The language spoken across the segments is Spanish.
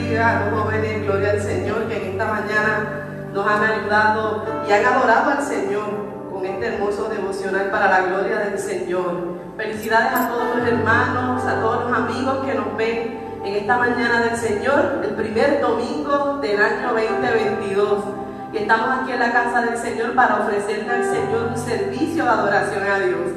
bendiga a los jóvenes, gloria al Señor, que en esta mañana nos han ayudado y han adorado al Señor con este hermoso devocional para la gloria del Señor. Felicidades a todos los hermanos, a todos los amigos que nos ven en esta mañana del Señor, el primer domingo del año 2022. Y estamos aquí en la casa del Señor para ofrecerle al Señor un servicio de adoración a Dios.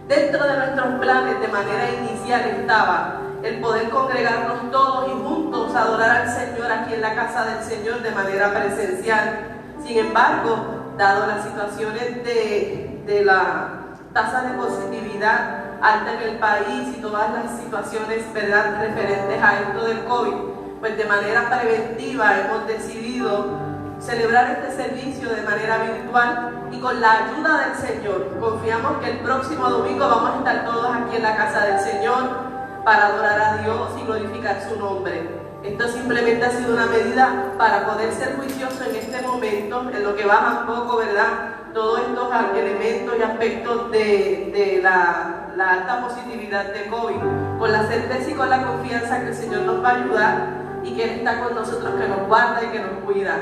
Dentro de nuestros planes de manera inicial estaba el poder congregarnos todos y juntos adorar al Señor aquí en la casa del Señor de manera presencial. Sin embargo, dado las situaciones de la tasa de positividad alta en el país y todas las situaciones, ¿verdad?, referentes a esto del COVID, pues de manera preventiva hemos decidido celebrar este servicio de manera virtual y con la ayuda del Señor. Confiamos que el próximo domingo vamos a estar todos aquí en la casa del Señor para adorar a Dios y glorificar su nombre. Esto simplemente ha sido una medida para poder ser juicioso en este momento, en lo que baja un poco, ¿verdad?, todos estos elementos y aspectos de la alta positividad de COVID, con la certeza y con la confianza que el Señor nos va a ayudar y que Él está con nosotros, que nos guarda y que nos cuida.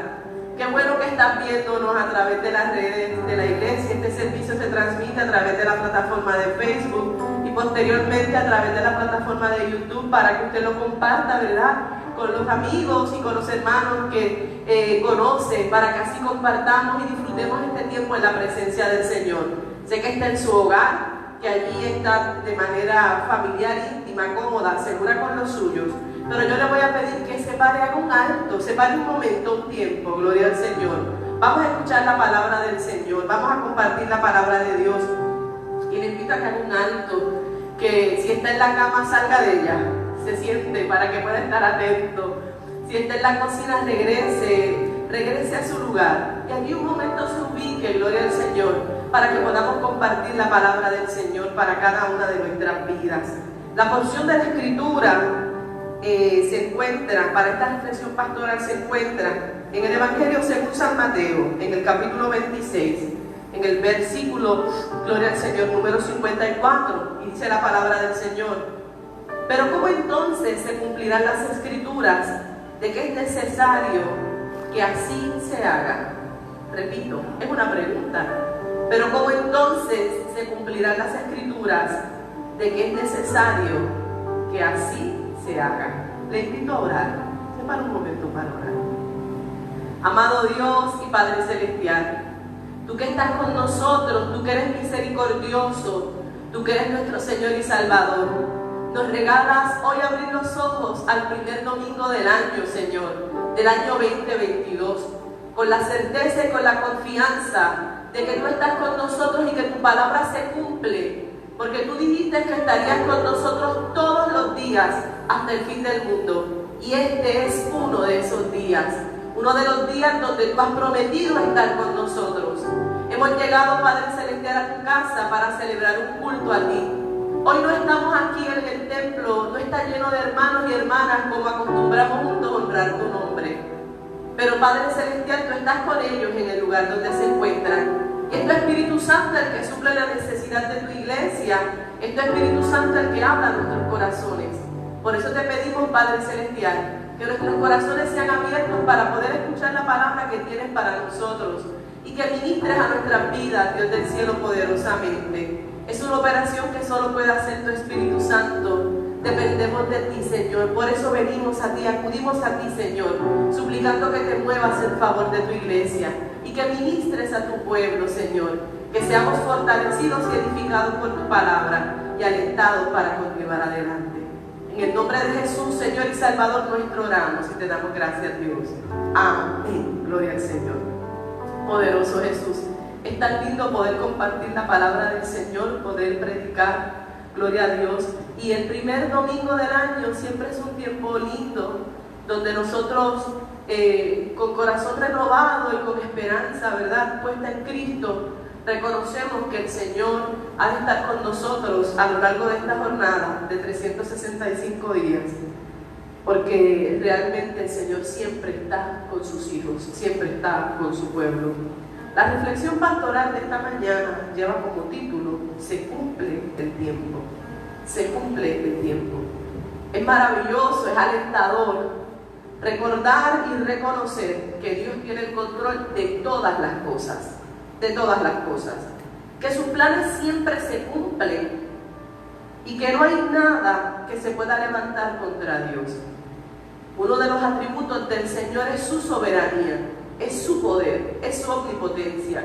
Qué bueno que están viéndonos a través de las redes de la iglesia. Este servicio se transmite a través de la plataforma de Facebook y posteriormente a través de la plataforma de YouTube para que usted lo comparta, ¿verdad?, con los amigos y con los hermanos que conoce, para que así compartamos y disfrutemos este tiempo en la presencia del Señor. Sé que está en su hogar, que allí está de manera familiar, íntima, cómoda, segura con los suyos. Pero yo le voy a pedir que se pare, haga un alto, se pare un momento, un tiempo, gloria al Señor. Vamos a escuchar la palabra del Señor, vamos a compartir la palabra de Dios. Y le invito a que haga un alto, que si está en la cama salga de ella, se siente para que pueda estar atento. Si está en la cocina regrese a su lugar. Y allí un momento se ubique, gloria al Señor, para que podamos compartir la palabra del Señor para cada una de nuestras vidas. La porción de la Escritura se encuentra, para esta reflexión pastoral se encuentra en el Evangelio según San Mateo, en el capítulo 26, en el versículo, gloria al Señor, número 54, y dice la palabra del Señor: pero ¿cómo entonces se cumplirán las Escrituras de que es necesario que así se haga? Repito, es una pregunta. Pero ¿cómo entonces se cumplirán las Escrituras de que es necesario que así se haga? Le invito a orar. Se para un momento para orar. Amado Dios y Padre Celestial, tú que estás con nosotros, tú que eres misericordioso, tú que eres nuestro Señor y Salvador, nos regalas hoy abrir los ojos al primer domingo del año, Señor, del año 2022, con la certeza y con la confianza de que tú estás con nosotros y que tu palabra se cumple, porque tú dijiste que estarías con nosotros todos los días hasta el fin del mundo. Y este es uno de esos días, uno de los días donde tú has prometido estar con nosotros. Hemos llegado, Padre Celestial, a tu casa para celebrar un culto a ti. Hoy no estamos aquí en el templo, no está lleno de hermanos y hermanas como acostumbramos juntos a honrar tu nombre. Pero Padre Celestial, tú estás con ellos en el lugar donde se encuentran. Y es tu Espíritu Santo el que suple la necesidad de tu iglesia, es tu Espíritu Santo el que habla a nuestros corazones. Por eso te pedimos, Padre Celestial, que nuestros corazones sean abiertos para poder escuchar la palabra que tienes para nosotros y que ministres a nuestras vidas, Dios del cielo, poderosamente. Es una operación que solo puede hacer tu Espíritu Santo. Dependemos de ti, Señor. Por eso venimos a ti, acudimos a ti, Señor, suplicando que te muevas en favor de tu iglesia y que ministres a tu pueblo, Señor. Que seamos fortalecidos y edificados por tu palabra y alentados para continuar adelante. En el nombre de Jesús, Señor y Salvador nuestro, oramos y te damos gracias, Dios. Amén. Gloria al Señor. Poderoso Jesús. Es tan lindo poder compartir la palabra del Señor, poder predicar, gloria a Dios. Y el primer domingo del año siempre es un tiempo lindo, donde nosotros con corazón renovado y con esperanza, ¿verdad?, puesta en Cristo, reconocemos que el Señor ha de estar con nosotros a lo largo de esta jornada de 365 días. Porque realmente el Señor siempre está con sus hijos, siempre está con su pueblo. La reflexión pastoral de esta mañana lleva como título: se cumple el tiempo. Se cumple el tiempo. Es maravilloso, es alentador Recordar y reconocer que Dios tiene el control de todas las cosas, que sus planes siempre se cumplen y que no hay nada que se pueda levantar contra Dios. Uno de los atributos del Señor es su soberanía, es su poder, es su omnipotencia.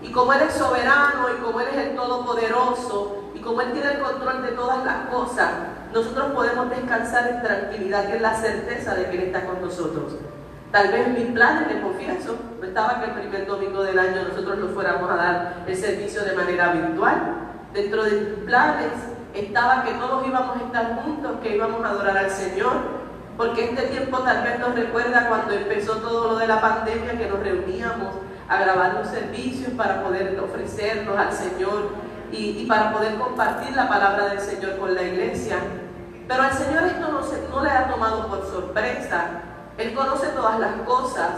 Y como Él es soberano y como Él es el todopoderoso y como Él tiene el control de todas las cosas, nosotros podemos descansar en tranquilidad, que es la certeza de que Él está con nosotros. Tal vez mis planes, les confieso, no estaba que el primer domingo del año nosotros nos fuéramos a dar el servicio de manera virtual. Dentro de mis planes estaba que todos íbamos a estar juntos, que íbamos a adorar al Señor, porque este tiempo tal vez nos recuerda cuando empezó todo lo de la pandemia, que nos reuníamos a grabar los servicios para poder ofrecernos al Señor y para poder compartir la palabra del Señor con la iglesia. Pero al Señor esto no le ha tomado por sorpresa. Él conoce todas las cosas,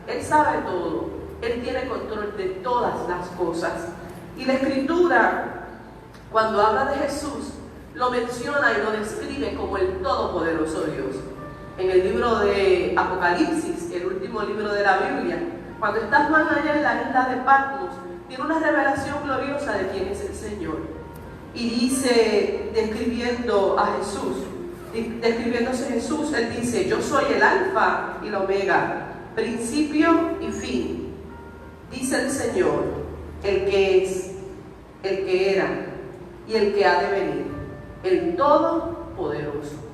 Él sabe todo, Él tiene control de todas las cosas. Y la Escritura, cuando habla de Jesús, lo menciona y lo describe como el todopoderoso Dios. En el libro de Apocalipsis, el último libro de la Biblia, cuando estás más allá en la isla de Patmos, tiene una revelación gloriosa de quién es el Señor. Y dice, describiéndose Jesús, Él dice: yo soy el Alfa y la Omega, principio y fin. Dice el Señor, el que es, el que era y el que ha de venir, el Todopoderoso.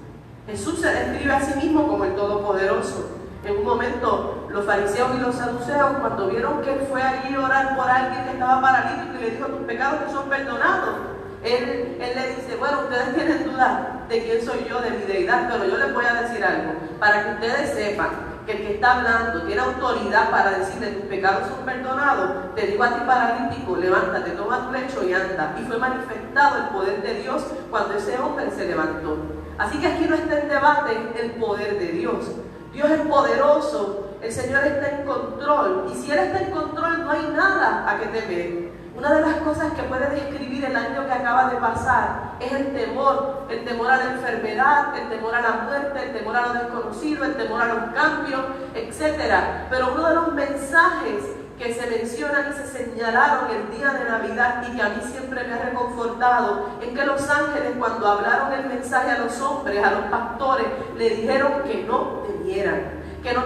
Jesús se describe a sí mismo como el Todopoderoso. En un momento, los fariseos y los saduceos, cuando vieron que Él fue allí a orar por alguien que estaba paralítico y le dijo: tus pecados te son perdonados, Él le dice: bueno, ustedes tienen duda de quién soy yo, de mi deidad, pero yo les voy a decir algo, para que ustedes sepan que el que está hablando tiene autoridad para decirle: tus pecados son perdonados. Te digo a ti, paralítico, levántate, toma tu lecho y anda. Y fue manifestado el poder de Dios cuando ese hombre se levantó. Así que aquí no está en debate el poder de Dios. Dios es poderoso, el Señor está en control, y si Él está en control no hay nada a que temer. Una de las cosas que puede describir el año que acaba de pasar es el temor a la enfermedad, el temor a la muerte, el temor a lo desconocido, el temor a los cambios, etc. Pero uno de los mensajes que se mencionan y se señalaron el día de Navidad y que a mí siempre me ha reconfortado es que los ángeles, cuando hablaron el mensaje a los hombres, a los pastores, le dijeron que no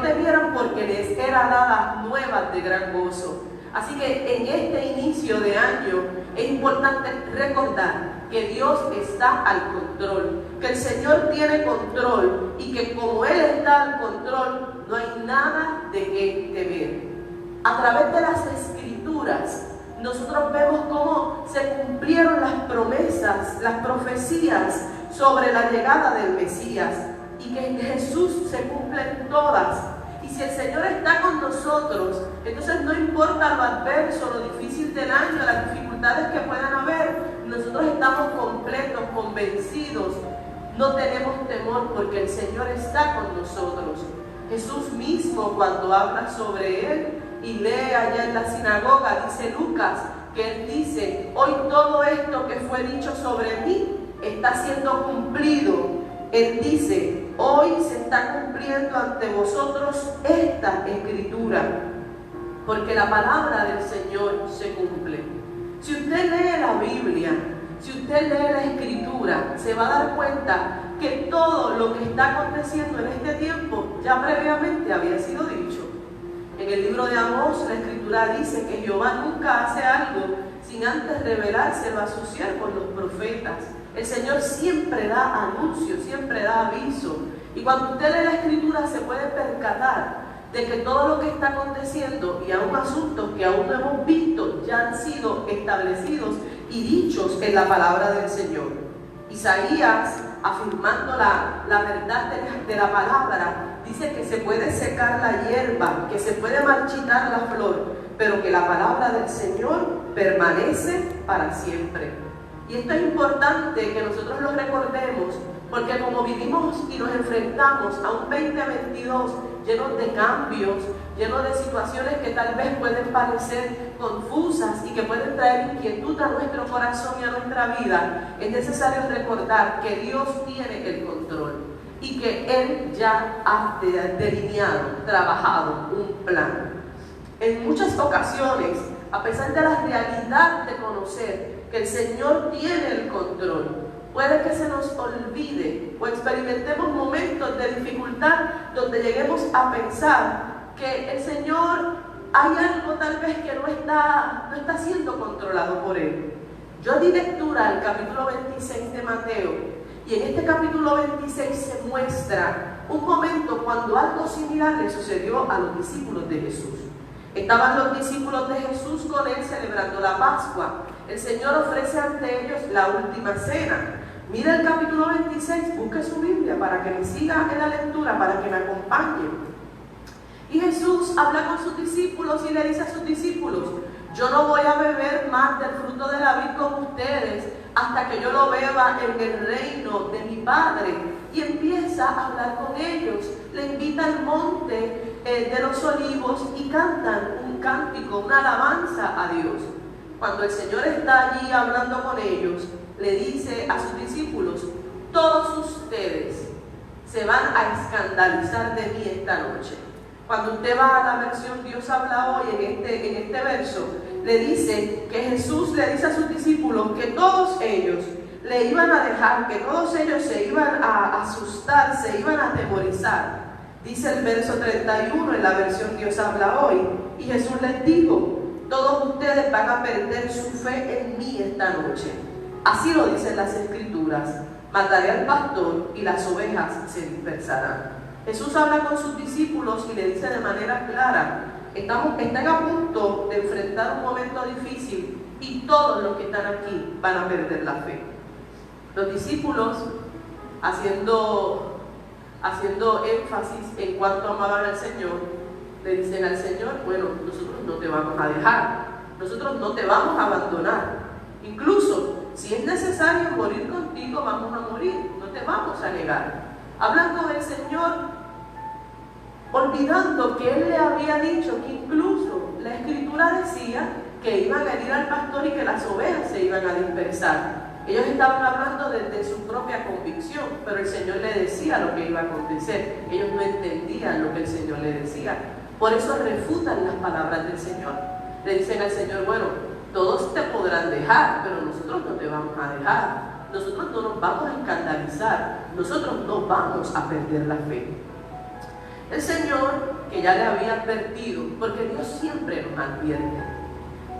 temieran porque les era dada nuevas de gran gozo. Así que en este inicio de año es importante recordar que Dios está al control, que el Señor tiene control y que como Él está al control no hay nada de qué temer. A través de las Escrituras nosotros vemos cómo se cumplieron las promesas, las profecías sobre la llegada del Mesías y que en Jesús se cumplen todas. Y si el Señor está con nosotros, entonces no importa lo adverso, lo difícil del año, las dificultades que puedan haber, nosotros estamos completos, convencidos, no tenemos temor porque el Señor está con nosotros. Jesús mismo, cuando habla sobre Él y lee allá en la sinagoga, dice Lucas, que Él dice: hoy todo esto que fue dicho sobre mí está siendo cumplido. Él dice: hoy se está cumpliendo ante vosotros esta Escritura, porque la palabra del Señor se cumple. Si usted lee la Biblia, si usted lee la Escritura, se va a dar cuenta que todo lo que está aconteciendo en este tiempo ya previamente había sido dicho. En el libro de Amós, la Escritura dice que Jehová nunca hace algo sin antes revelárselo a sus siervos, los profetas. El Señor siempre da anuncio, siempre da aviso. Y cuando usted lee la Escritura se puede percatar de que todo lo que está aconteciendo y aún asuntos que aún no hemos visto ya han sido establecidos y dichos en la palabra del Señor. Isaías, afirmando la verdad de la palabra, dice que se puede secar la hierba, que se puede marchitar la flor, pero que la palabra del Señor permanece para siempre. Y esto es importante que nosotros lo recordemos, porque como vivimos y nos enfrentamos a un 2022 lleno de cambios, lleno de situaciones que tal vez pueden parecer confusas y que pueden traer inquietud a nuestro corazón y a nuestra vida, es necesario recordar que Dios tiene el control, y que Él ya ha delineado, trabajado un plan. En muchas ocasiones, a pesar de la realidad de conocer que el Señor tiene el control, puede que se nos olvide o experimentemos momentos de dificultad donde lleguemos a pensar que el Señor hay algo tal vez que no está siendo controlado por Él. Yo di lectura al capítulo 26 de Mateo y en este capítulo 26 se muestra un momento cuando algo similar le sucedió a los discípulos de Jesús. Estaban los discípulos de Jesús con Él celebrando la Pascua. El Señor ofrece ante ellos la última cena. Mira el capítulo 26, busque su Biblia para que me siga en la lectura, para que me acompañe. Y Jesús habla con sus discípulos y le dice a sus discípulos: yo no voy a beber más del fruto de la vid con ustedes hasta que yo lo beba en el reino de mi Padre. Y empieza a hablar con ellos, le invita al monte de los olivos y cantan un cántico, una alabanza a Dios. Cuando el Señor está allí hablando con ellos, le dice a sus discípulos: todos ustedes se van a escandalizar de mí esta noche. Cuando usted va a la versión Dios habla hoy, en este verso, le dice que Jesús le dice a sus discípulos que todos ellos le iban a dejar, que todos ellos se iban a asustar, se iban a atemorizar. Dice el verso 31 en la versión Dios habla hoy, y Jesús les dijo: todos ustedes van a perder su fe en mí esta noche. Así lo dicen las Escrituras: mataré al pastor y las ovejas se dispersarán. Jesús habla con sus discípulos y le dice de manera clara: están a punto de enfrentar un momento difícil y todos los que están aquí van a perder la fe. Los discípulos, haciendo énfasis en cuanto amaban al Señor, le dicen al Señor: bueno, nosotros no te vamos a dejar, nosotros no te vamos a abandonar, incluso si es necesario morir contigo, vamos a morir, no te vamos a negar. Hablando del Señor, olvidando que Él le había dicho que incluso la Escritura decía que iban a herir al pastor y que las ovejas se iban a dispersar. Ellos estaban hablando desde su propia convicción, pero el Señor le decía lo que iba a acontecer. Ellos no entendían lo que el Señor le decía. Por eso refutan las palabras del Señor. Le dicen al Señor: bueno, todos te podrán dejar, pero nosotros no te vamos a dejar. Nosotros no nos vamos a escandalizar, nosotros no vamos a perder la fe. El Señor, que ya le había advertido, porque Dios siempre nos advierte.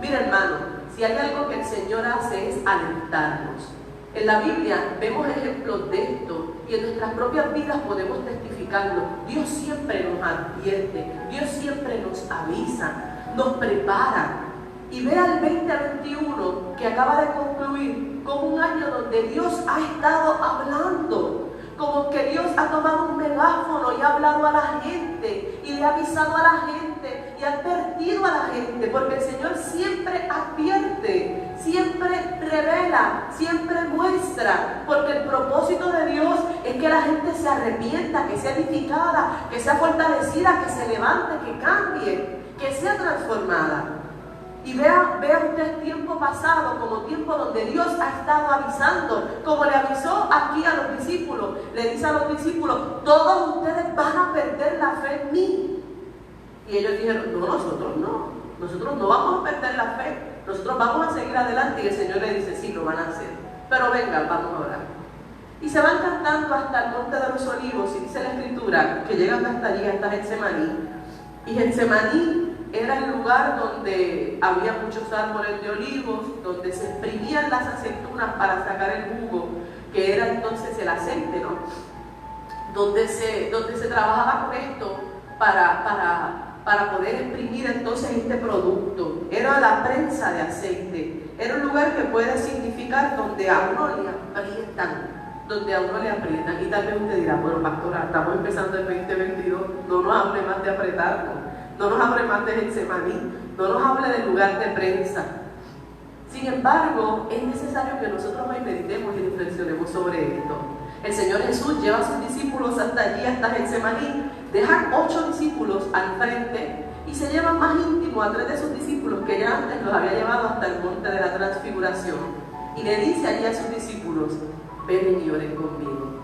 Mira, hermano, si hay algo que el Señor hace es alentarnos. En la Biblia vemos ejemplos de esto y en nuestras propias vidas podemos testificarlo. Dios siempre nos advierte, Dios siempre nos avisa, nos prepara. Y vea el 2021 que acaba de concluir como un año donde Dios ha estado hablando, como que Dios ha tomado un megáfono y ha hablado a la gente y le ha avisado a la gente y ha advertido a la gente, porque el Señor siempre advierte, siempre revela, siempre muestra, porque el propósito de Dios es que la gente se arrepienta, que sea edificada, que sea fortalecida, que se levante, que cambie, que sea transformada. Y vea usted el tiempo pasado como tiempo donde Dios ha estado avisando, como le avisó aquí a los discípulos. Le dice a los discípulos: todos ustedes van a perder la fe en mí. Y ellos dijeron: no, nosotros no vamos a perder la fe, nosotros vamos a seguir adelante. Y el Señor le dice: sí, lo van a hacer, pero vengan, vamos a orar. Y se van cantando hasta el monte de los olivos, y dice la Escritura que llegan hasta allí, hasta Getsemaní. Y Getsemaní era el lugar donde había muchos árboles de olivos, donde se exprimían las aceitunas para sacar el jugo, que era entonces el aceite, ¿no? Donde se trabajaba con esto para poder exprimir entonces este producto. Era la prensa de aceite. Era un lugar que puede significar donde a uno le aprietan, Y tal vez usted dirá: bueno, pastora, estamos empezando el 2022, no nos hable más de apretarnos. No nos hable más de Getsemaní, no nos hable del lugar de prensa. Sin embargo, es necesario que nosotros hoy meditemos y reflexionemos sobre esto. El Señor Jesús lleva a sus discípulos hasta allí, hasta Getsemaní, deja 8 discípulos al frente y se lleva más íntimo a 3 de sus discípulos que ya antes los había llevado hasta el monte de la Transfiguración. Y le dice allí a sus discípulos: ven y oren conmigo.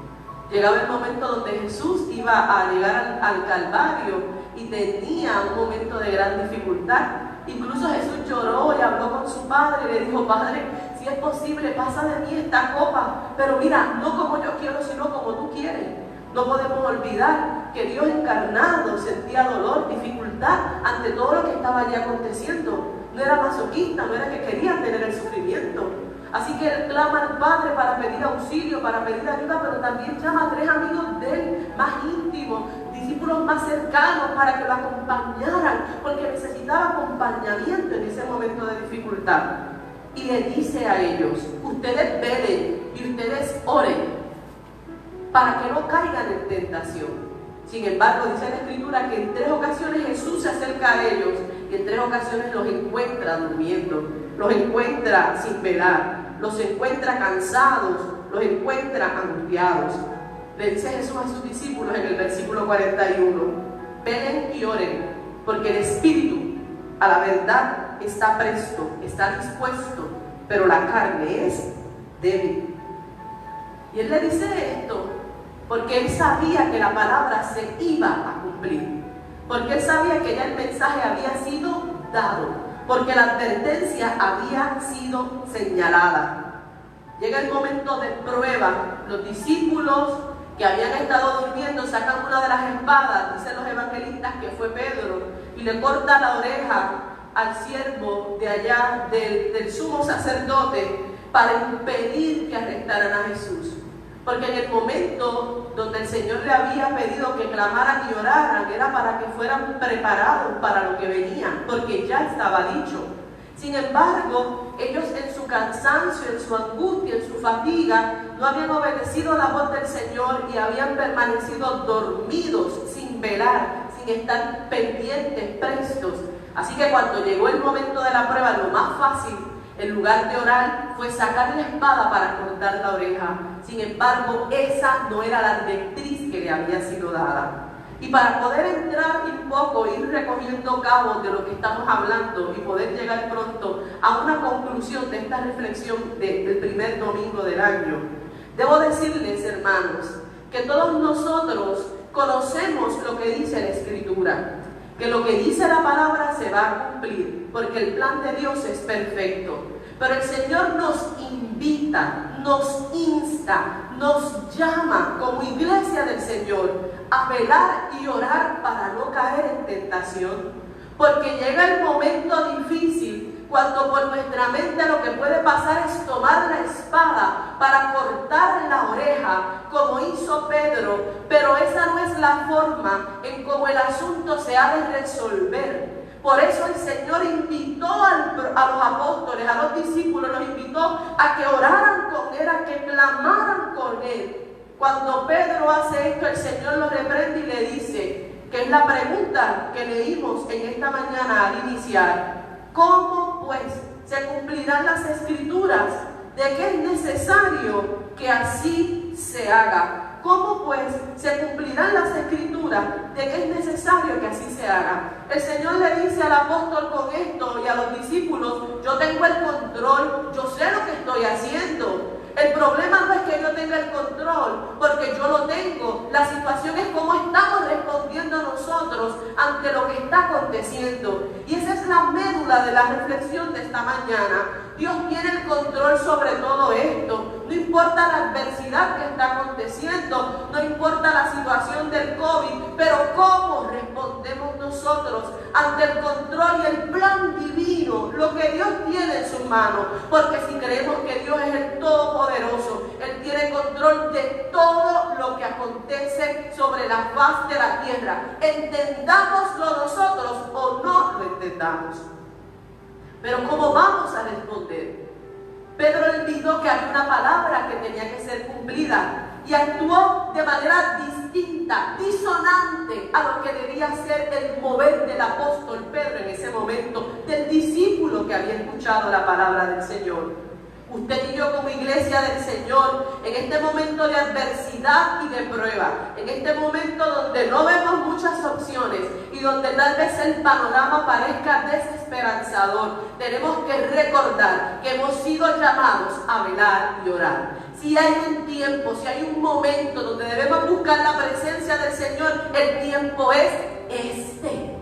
Llegaba el momento donde Jesús iba a llegar al Calvario y tenía un momento de gran dificultad. Incluso Jesús lloró y habló con su padre y le dijo: Padre, si es posible, pasa de mí esta copa, pero mira, no como yo quiero, sino como tú quieres. No podemos olvidar que Dios encarnado sentía dolor, dificultad ante todo lo que estaba allí aconteciendo. No era masoquista, no era que quería tener el sufrimiento. Así que él clama al Padre para pedir auxilio, para pedir ayuda, pero también llama a 3 amigos de él, más íntimos, discípulos más cercanos, para que lo acompañaran, porque necesitaba acompañamiento en ese momento de dificultad. Y le dice a ellos: ustedes velen y ustedes oren para que no caigan en tentación. Sin embargo, dice la Escritura que en 3 ocasiones Jesús se acerca a ellos y en 3 ocasiones los encuentra durmiendo, los encuentra sin velar, los encuentra cansados, los encuentra angustiados. Le dice Jesús a sus discípulos en el versículo 41: velen y oren, porque el espíritu a la verdad está presto, está dispuesto, pero la carne es débil. Y él le dice esto porque él sabía que la palabra se iba a cumplir, porque él sabía que ya el mensaje había sido dado, porque la advertencia había sido señalada. Llega el momento de prueba. Los discípulos que habían estado durmiendo sacan una de las espadas, dicen los evangelistas que fue Pedro, y le corta la oreja al siervo de allá del sumo sacerdote para impedir que arrestaran a Jesús. Porque en el momento donde el Señor le había pedido que clamaran y oraran, era para que fueran preparados para lo que venía, porque ya estaba dicho. Sin embargo, ellos en su cansancio, en su angustia, en su fatiga, no habían obedecido la voz del Señor y habían permanecido dormidos, sin velar, sin estar pendientes, prestos. Así que cuando llegó el momento de la prueba, lo más fácil, en lugar de orar, fue sacar la espada para cortar la oreja. Sin embargo, esa no era la directriz que le había sido dada. Y para poder entrar un poco, ir recogiendo cabos de lo que estamos hablando y poder llegar pronto a una conclusión de esta reflexión del primer domingo del año, debo decirles, hermanos, que todos nosotros conocemos lo que dice la Escritura, que lo que dice la palabra se va a cumplir, porque el plan de Dios es perfecto. Pero el Señor nos invita, nos insta, nos llama como iglesia del Señor a velar y orar para no caer en tentación. Porque llega el momento difícil cuando por nuestra mente lo que puede pasar es tomar la espada para cortar la oreja, como hizo Pedro, pero esa no es la forma en cómo el asunto se ha de resolver. Por eso el Señor invitó a los apóstoles, a los discípulos, los invitó a que oraran con Él, a que clamaran con Él. Cuando Pedro hace esto, el Señor lo reprende y le dice, que es la pregunta que leímos en esta mañana al iniciar: ¿cómo pues se cumplirán las Escrituras de que es necesario que así se haga? ¿Cómo pues se cumplirán las Escrituras de que es necesario que así se haga? El Señor le dice al apóstol con esto y a los discípulos: yo tengo el control, yo sé lo que estoy haciendo. El problema no es que yo tenga el control, porque yo lo tengo. La situación es cómo estamos respondiendo nosotros ante lo que está aconteciendo. Y esa es la médula de la reflexión de esta mañana. Dios tiene el control sobre todo esto. No importa la adversidad que está aconteciendo, no importa la situación del COVID, pero cómo respondemos nosotros ante el control y el plan divino, lo que Dios tiene en sus manos. Porque si creemos que Dios es el Todopoderoso, Él tiene control de todo lo que acontece sobre la faz de la tierra, entendámoslo nosotros o no lo entendamos. Pero ¿cómo vamos a responder? Pedro le dijo que había una palabra que tenía que ser cumplida y actuó de manera distinta, disonante a lo que debía ser el mover del apóstol Pedro en ese momento, del discípulo que había escuchado la palabra del Señor. Usted y yo como iglesia del Señor, en este momento de adversidad y de prueba, en este momento donde no vemos muchas opciones y donde tal vez el panorama parezca desesperanzador, tenemos que recordar que hemos sido llamados a velar y orar. Si Si hay un tiempo, si hay un momento donde debemos buscar la presencia del Señor, el tiempo es este.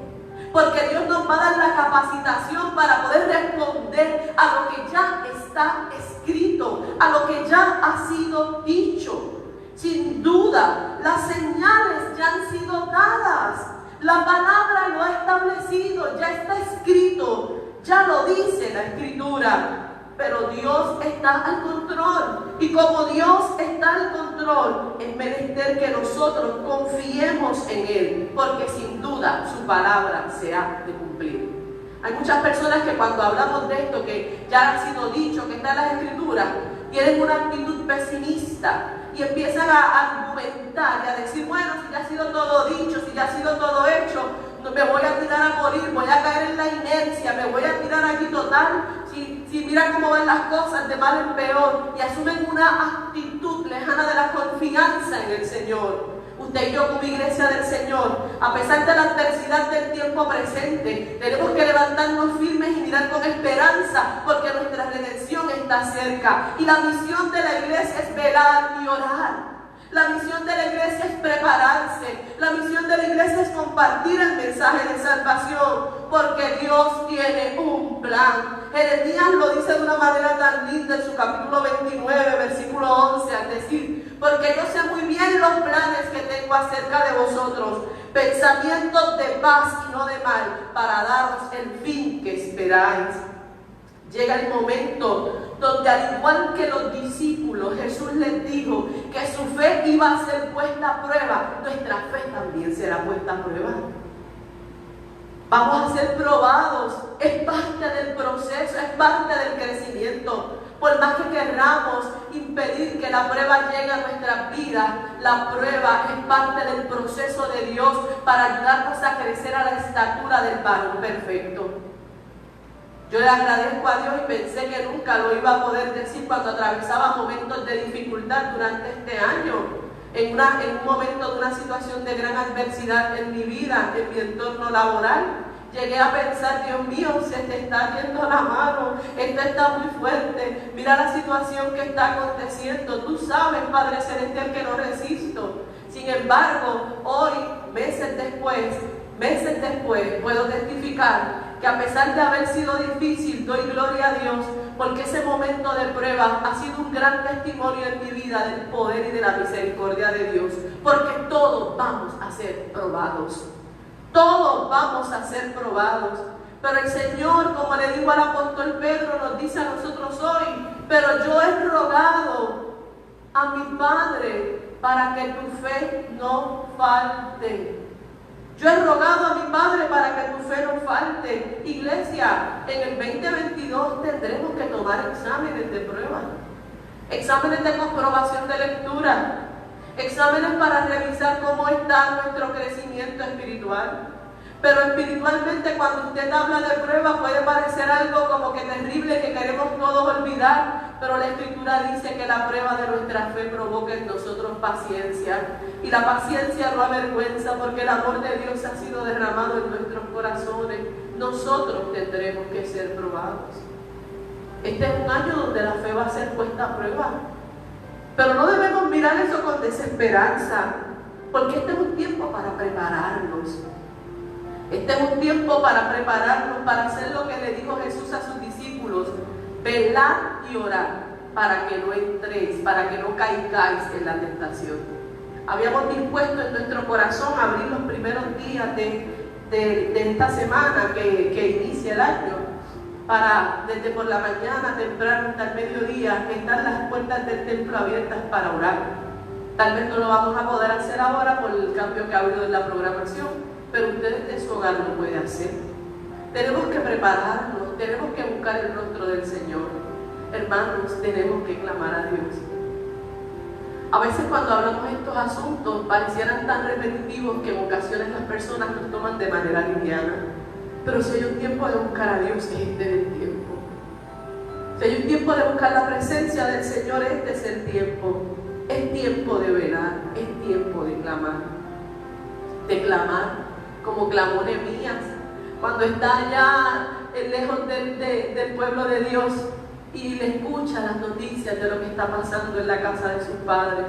Porque Dios nos va a dar la capacitación para poder responder a lo que ya está escrito, a lo que ya ha sido dicho. Sin duda, las señales ya han sido dadas. La palabra lo ha establecido, ya está escrito, ya lo dice la Escritura. Pero Dios está al control. Y como Dios está al control, es menester que nosotros confiemos en Él, porque sin duda su palabra se ha de cumplir. Hay muchas personas que cuando hablamos de esto, que ya ha sido dicho, que está en las Escrituras, tienen una actitud pesimista y empiezan a argumentar y a decir, bueno, si ya ha sido todo dicho, si ya ha sido todo hecho, me voy a tirar a morir, voy a caer en la inercia, me voy a tirar aquí total. Si mira cómo van las cosas de mal en peor, y asumen una actitud lejana de la confianza en el Señor. Usted y yo como iglesia del Señor, a pesar de la adversidad del tiempo presente, tenemos que levantarnos firmes y mirar con esperanza, porque nuestra redención está cerca. Y la misión de la iglesia es velar y orar. La misión de la iglesia es prepararse. La misión de la iglesia es compartir el mensaje de salvación, porque Dios tiene un plan. Jeremías lo dice de una manera tan linda en su capítulo 29, versículo 11, al decir, porque yo sé muy bien los planes que tengo acerca de vosotros, pensamientos de paz y no de mal, para daros el fin que esperáis. Llega el momento donde, al igual que los discípulos, Jesús les dijo que su fe iba a ser puesta a prueba. Nuestra fe también será puesta a prueba. Vamos a ser probados. Es parte del proceso, es parte del crecimiento. Por más que querramos impedir que la prueba llegue a nuestras vidas, la prueba es parte del proceso de Dios para ayudarnos a crecer a la estatura del varón perfecto. Yo le agradezco a Dios y pensé que nunca lo iba a poder decir cuando atravesaba momentos de dificultad durante este año. En un momento de una situación de gran adversidad en mi vida, en mi entorno laboral, llegué a pensar, Dios mío, se te está yendo la mano, esto está muy fuerte, mira la situación que está aconteciendo, tú sabes, Padre Celestial, que no resisto. Sin embargo, hoy, meses después, puedo testificar que a pesar de haber sido difícil, doy gloria a Dios, porque ese momento de prueba ha sido un gran testimonio en mi vida del poder y de la misericordia de Dios, porque todos vamos a ser probados, todos vamos a ser probados, pero el Señor, como le digo al apóstol Pedro, nos dice a nosotros hoy, pero yo he rogado a mi Padre para que tu fe no falte. Yo he rogado a mi Padre para que tu fe no falte. Iglesia, en el 2022 tendremos que tomar exámenes de prueba, exámenes de comprobación de lectura, exámenes para revisar cómo está nuestro crecimiento espiritual. Pero espiritualmente, cuando usted habla de prueba, puede parecer algo como que terrible, que queremos todos olvidar, pero la Escritura dice que la prueba de nuestra fe provoca en nosotros paciencia, y la paciencia no avergüenza, porque el amor de Dios ha sido derramado en nuestros corazones. Nosotros tendremos que ser probados. Este es un año donde la fe va a ser puesta a prueba, pero no debemos mirar eso con desesperanza, porque este es un tiempo para prepararnos. Este es un tiempo para prepararnos, para hacer lo que le dijo Jesús a sus discípulos: velad y orad para que no entréis, para que no caigáis en la tentación. Habíamos dispuesto en nuestro corazón abrir los primeros días de esta semana que inicia el año, para desde por la mañana temprano hasta el mediodía están las puertas del templo abiertas para orar. Tal vez no lo vamos a poder hacer ahora por el cambio que ha habido en la programación, pero usted desde su hogar lo puede hacer. Tenemos que prepararnos, tenemos que buscar el rostro del Señor. Hermanos, tenemos que clamar a Dios. A veces cuando hablamos de estos asuntos parecieran tan repetitivos que en ocasiones las personas nos toman de manera liviana. Pero si hay un tiempo de buscar a Dios, este es el tiempo. Si hay un tiempo de buscar la presencia del Señor, este es el tiempo. Es tiempo de velar, es tiempo de clamar. De clamar como clamó Nehemías cuando está allá lejos del pueblo de Dios, y le escucha las noticias de lo que está pasando en la casa de sus padres.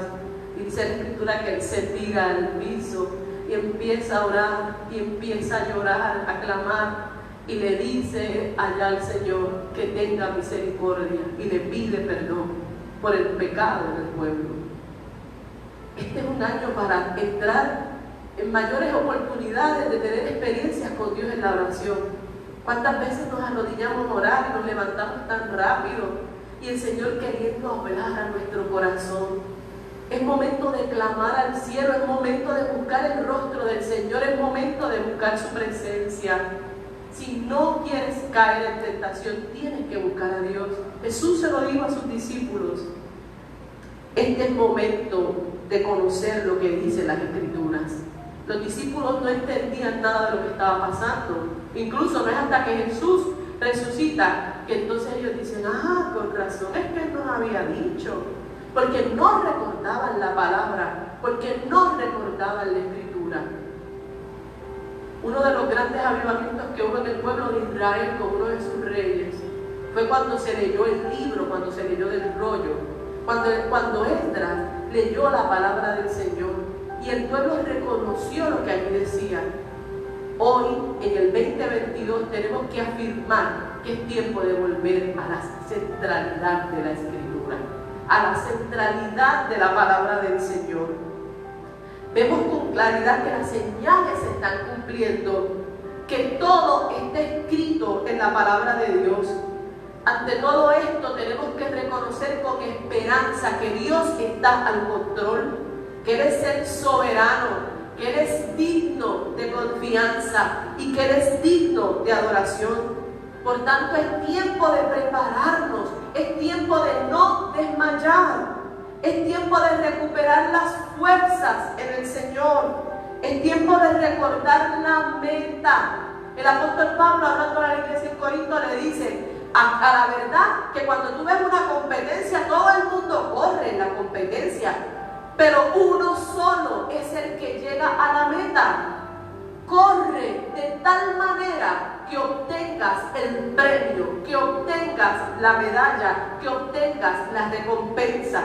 Y dice la Escritura que él se tira al piso y empieza a orar y empieza a llorar, a clamar, y le dice allá al Señor que tenga misericordia y le pide perdón por el pecado del pueblo. Este es un año para entrar en mayores oportunidades de tener experiencias con Dios en la oración. ¿Cuántas veces nos arrodillamos a orar y nos levantamos tan rápido y el Señor queriendo hablar a nuestro corazón? Es momento de clamar al cielo, es momento de buscar el rostro del Señor, es momento de buscar su presencia. Si no quieres caer en tentación, tienes que buscar a Dios. Jesús se lo dijo a sus discípulos. Este es momento de conocer lo que dicen las Escrituras. Los discípulos no entendían nada de lo que estaba pasando. Incluso no es hasta que Jesús resucita que entonces ellos dicen, con razón es que Él nos había dicho. Porque no recordaban la palabra, porque no recordaban la Escritura. Uno de los grandes avivamientos que hubo en el pueblo de Israel con uno de sus reyes fue cuando se leyó el libro, cuando se leyó del rollo, cuando Esdras leyó la palabra del Señor y el pueblo reconoció lo que allí decía. Hoy, en el 2022, tenemos que afirmar que es tiempo de volver a la centralidad de la Escritura, a la centralidad de la palabra del Señor. Vemos con claridad que las señales se están cumpliendo, que todo está escrito en la palabra de Dios. Ante todo esto tenemos que reconocer con esperanza que Dios está al control, que Él es el soberano, que Él es digno de confianza y que Él es digno de adoración. Por tanto, es tiempo de prepararnos, es tiempo de no desmayar. Es tiempo de recuperar las fuerzas en el Señor. Es tiempo de recordar la meta. El apóstol Pablo, hablando a la iglesia en Corinto, le dice, a la verdad, que cuando tú ves una competencia, todo el mundo corre en la competencia, pero uno solo es el que llega a la meta. Corre de tal manera que obtengas el premio, que obtengas la medalla, que obtengas la recompensa.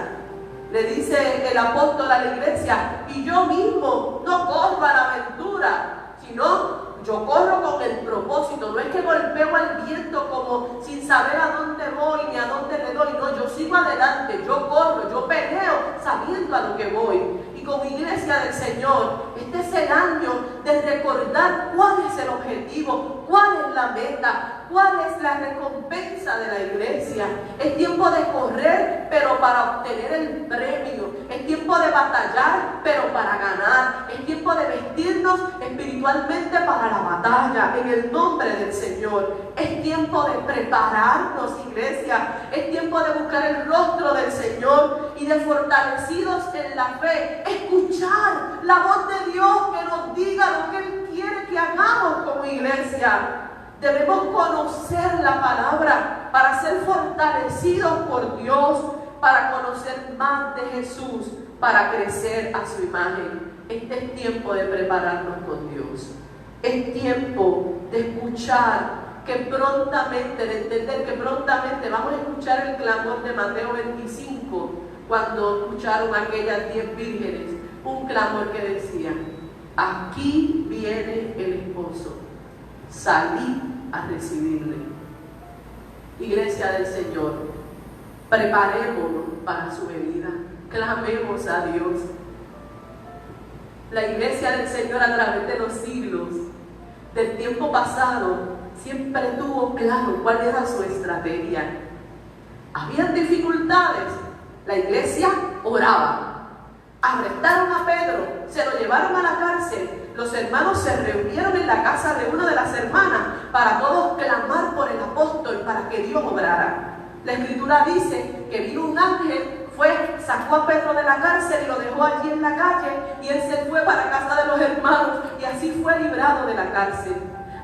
Le dice el apóstol a la iglesia, y yo mismo no corro a la aventura, sino yo corro con el propósito. No es que golpeo al viento como sin saber a dónde voy ni a dónde le doy. No, yo sigo adelante, yo corro, yo peleo sabiendo a lo que voy. Y como iglesia del Señor, este es el año de recordar cuál es el objetivo, cuál es la meta, cuál es la recompensa de la iglesia. Es tiempo de correr, pero para obtener el premio. Es tiempo de batallar, pero para ganar. Es tiempo de vestirnos espiritualmente para la batalla, en el nombre del Señor. Es tiempo de prepararnos, iglesia. Es tiempo de buscar el rostro del Señor y de fortalecidos en la fe, escuchar la voz de Dios que nos diga lo que Él quiere que hagamos como iglesia. Debemos conocer la palabra para ser fortalecidos por Dios, para conocer más de Jesús, para crecer a su imagen. Este es tiempo de prepararnos con Dios. Es tiempo de escuchar que prontamente, de entender que prontamente vamos a escuchar el clamor de Mateo 25, cuando escucharon aquellas 10 vírgenes, un clamor que decía, aquí viene el esposo, salid a recibirle. Iglesia del Señor, preparémonos para su venida, clamemos a Dios. La iglesia del Señor a través de los siglos, del tiempo pasado, siempre tuvo claro cuál era su estrategia. Habían dificultades, la iglesia oraba. Arrestaron a Pedro, se lo llevaron a la cárcel. Los hermanos se reunieron en la casa de una de las hermanas para todos clamar por el apóstol para que Dios obrara. La Escritura dice que vino un ángel, sacó a Pedro de la cárcel y lo dejó allí en la calle, y él se fue para casa de los hermanos y así fue librado de la cárcel.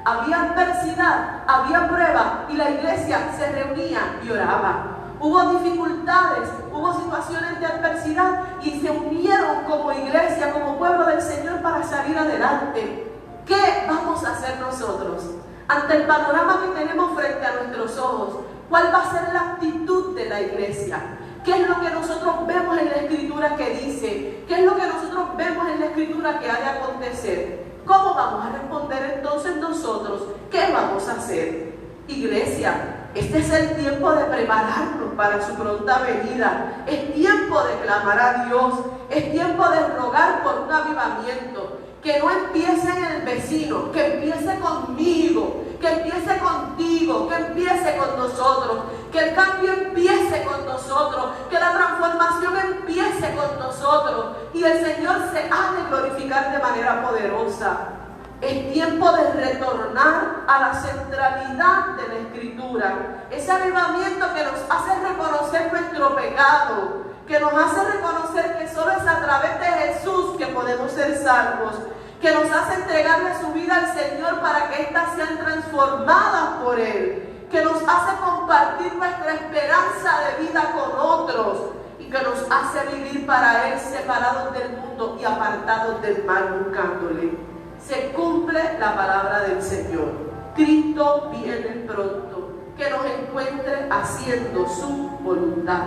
Había adversidad, había prueba y la iglesia se reunía y oraba. Hubo dificultades, hubo situaciones de adversidad y se unieron como iglesia, como pueblo del Señor para salir adelante. ¿Qué vamos a hacer nosotros? Ante el panorama que tenemos frente a nuestros ojos, ¿Cuál va a ser la actitud de la iglesia? ¿Qué es lo que nosotros vemos en la Escritura que dice? ¿Qué es lo que nosotros vemos en la Escritura que ha de acontecer? ¿Cómo vamos a responder entonces nosotros? ¿Qué vamos a hacer? Iglesia, este es el tiempo de prepararnos para su pronta venida. Es tiempo de clamar a Dios. Es tiempo de rogar por un avivamiento. Que no empiece en el vecino, que empiece conmigo, que empiece contigo, que empiece con nosotros, que el cambio empiece con nosotros, que la transformación empiece con nosotros y el Señor se ha de glorificar de manera poderosa. Es tiempo de retornar a la centralidad de la Escritura, ese avivamiento que nos hace reconocer nuestro pecado, que nos hace reconocer que solo es a través de Jesús que podemos ser salvos, que nos hace entregarle su vida al Señor para que éstas sean transformadas por Él, que nos hace compartir nuestra esperanza de vida con otros y que nos hace vivir para Él separados del mundo y apartados del mal buscándole. Se cumple la palabra del Señor. Cristo viene pronto, que nos encuentre haciendo su voluntad,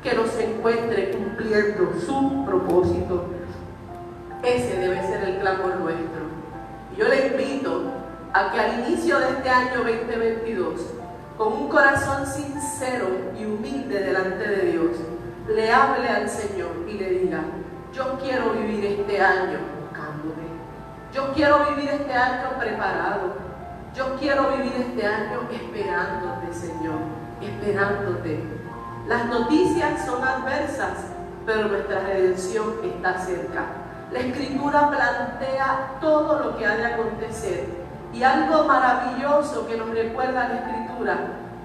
que nos encuentre cumpliendo su propósito. Ese debe ser el clamor nuestro. Y yo le invito a que al inicio de este año 2022, con un corazón sincero y humilde delante de Dios, le hable al Señor y le diga: yo quiero vivir este año buscándote. Yo quiero vivir este año preparado. Yo quiero vivir este año esperándote, Señor, esperándote. Las noticias son adversas, pero nuestra redención está cerca. La Escritura plantea todo lo que ha de acontecer. Y algo maravilloso que nos recuerda la Escritura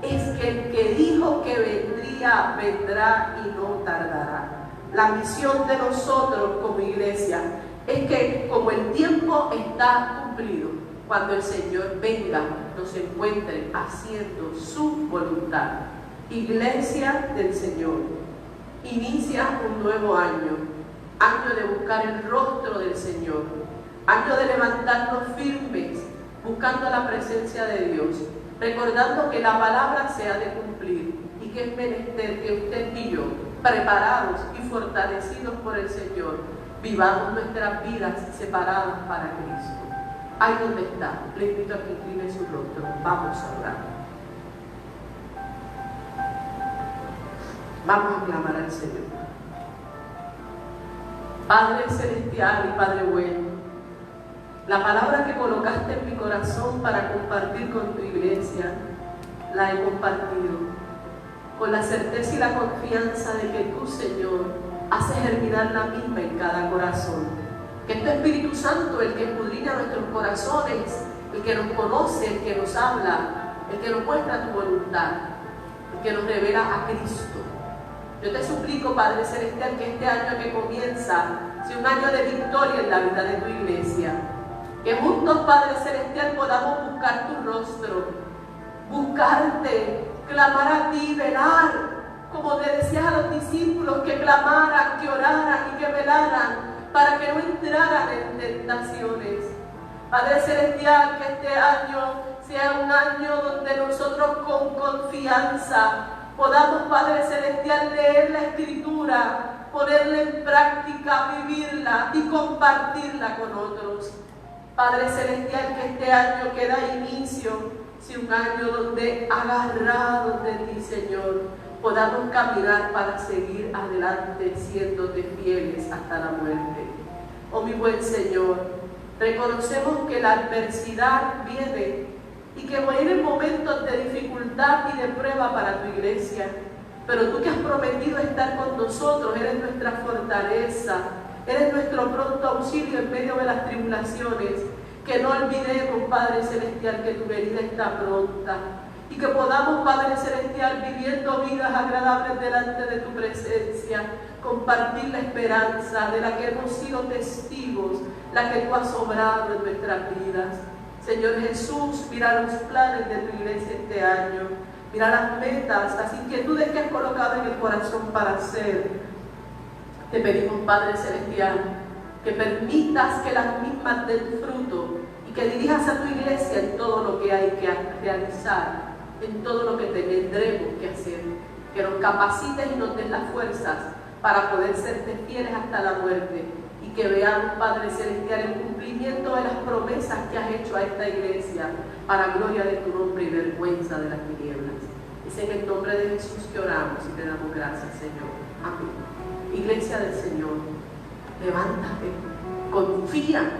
es que el que dijo que vendría, vendrá y no tardará. La misión de nosotros como iglesia es que, como el tiempo está cumplido, cuando el Señor venga, nos encuentre haciendo su voluntad. Iglesia del Señor, inicia un nuevo año. Año de buscar el rostro del Señor, año de levantarnos firmes, buscando la presencia de Dios, recordando que la palabra se ha de cumplir y que es menester que usted y yo, preparados y fortalecidos por el Señor, vivamos nuestras vidas separadas para Cristo. Ahí donde está, le invito a que incline su rostro. Vamos a orar. Vamos a clamar al Señor. Padre celestial y Padre bueno, la palabra que colocaste en mi corazón para compartir con tu iglesia, la he compartido con la certeza y la confianza de que tú, Señor, haces germinar la misma en cada corazón. Que es tu Espíritu Santo el que escudriña nuestros corazones, el que nos conoce, el que nos habla, el que nos muestra tu voluntad, el que nos revela a Cristo. Yo te suplico, Padre Celestial, que este año que comienza sea un año de victoria en la vida de tu iglesia. Que juntos, Padre Celestial, podamos buscar tu rostro, buscarte, clamar a ti, velar, como te decías a los discípulos, que clamaran, que oraran y que velaran, para que no entraran en tentaciones. Padre Celestial, que este año sea un año donde nosotros con confianza podamos, Padre Celestial, leer la Escritura, ponerla en práctica, vivirla y compartirla con otros. Padre Celestial, que este año que da inicio sea un año donde, agarrados de ti, Señor, podamos caminar para seguir adelante, siéndote fieles hasta la muerte. Oh mi buen Señor, reconocemos que la adversidad viene y que vienen momentos de dificultad y de prueba para tu iglesia, pero tú que has prometido estar con nosotros, eres nuestra fortaleza, eres nuestro pronto auxilio en medio de las tribulaciones. Que no olvidemos, Padre Celestial, que tu venida está pronta y que podamos, Padre Celestial, viviendo vidas agradables delante de tu presencia, compartir la esperanza de la que hemos sido testigos, la que tú has obrado en nuestras vidas. Señor Jesús, mira los planes de tu iglesia este año, mira las metas, las inquietudes que has colocado en el corazón para hacer. Te pedimos, Padre Celestial, que permitas que las mismas den fruto y que dirijas a tu iglesia en todo lo que hay que realizar en todo lo que tendremos que hacer, que nos capacites y nos des las fuerzas para poder serte fieles hasta la muerte, y que veamos, Padre Celestial, el cumplimiento de las promesas que has hecho a esta iglesia, para gloria de tu nombre y vergüenza de las tinieblas. Es en el nombre de Jesús que oramos y te damos gracias, Señor. Amén. Iglesia del Señor, levántate, confía,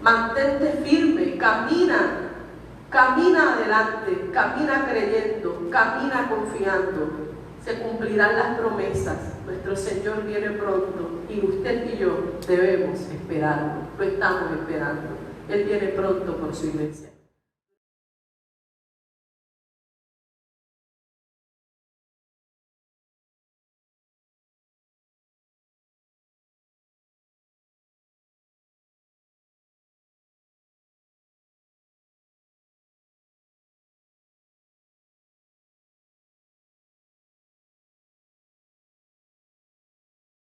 mantente firme, camina adelante, camina creyendo, camina confiando. Se cumplirán las promesas. Nuestro Señor viene pronto y usted y yo debemos esperarlo. Lo estamos esperando. Él viene pronto por su iglesia.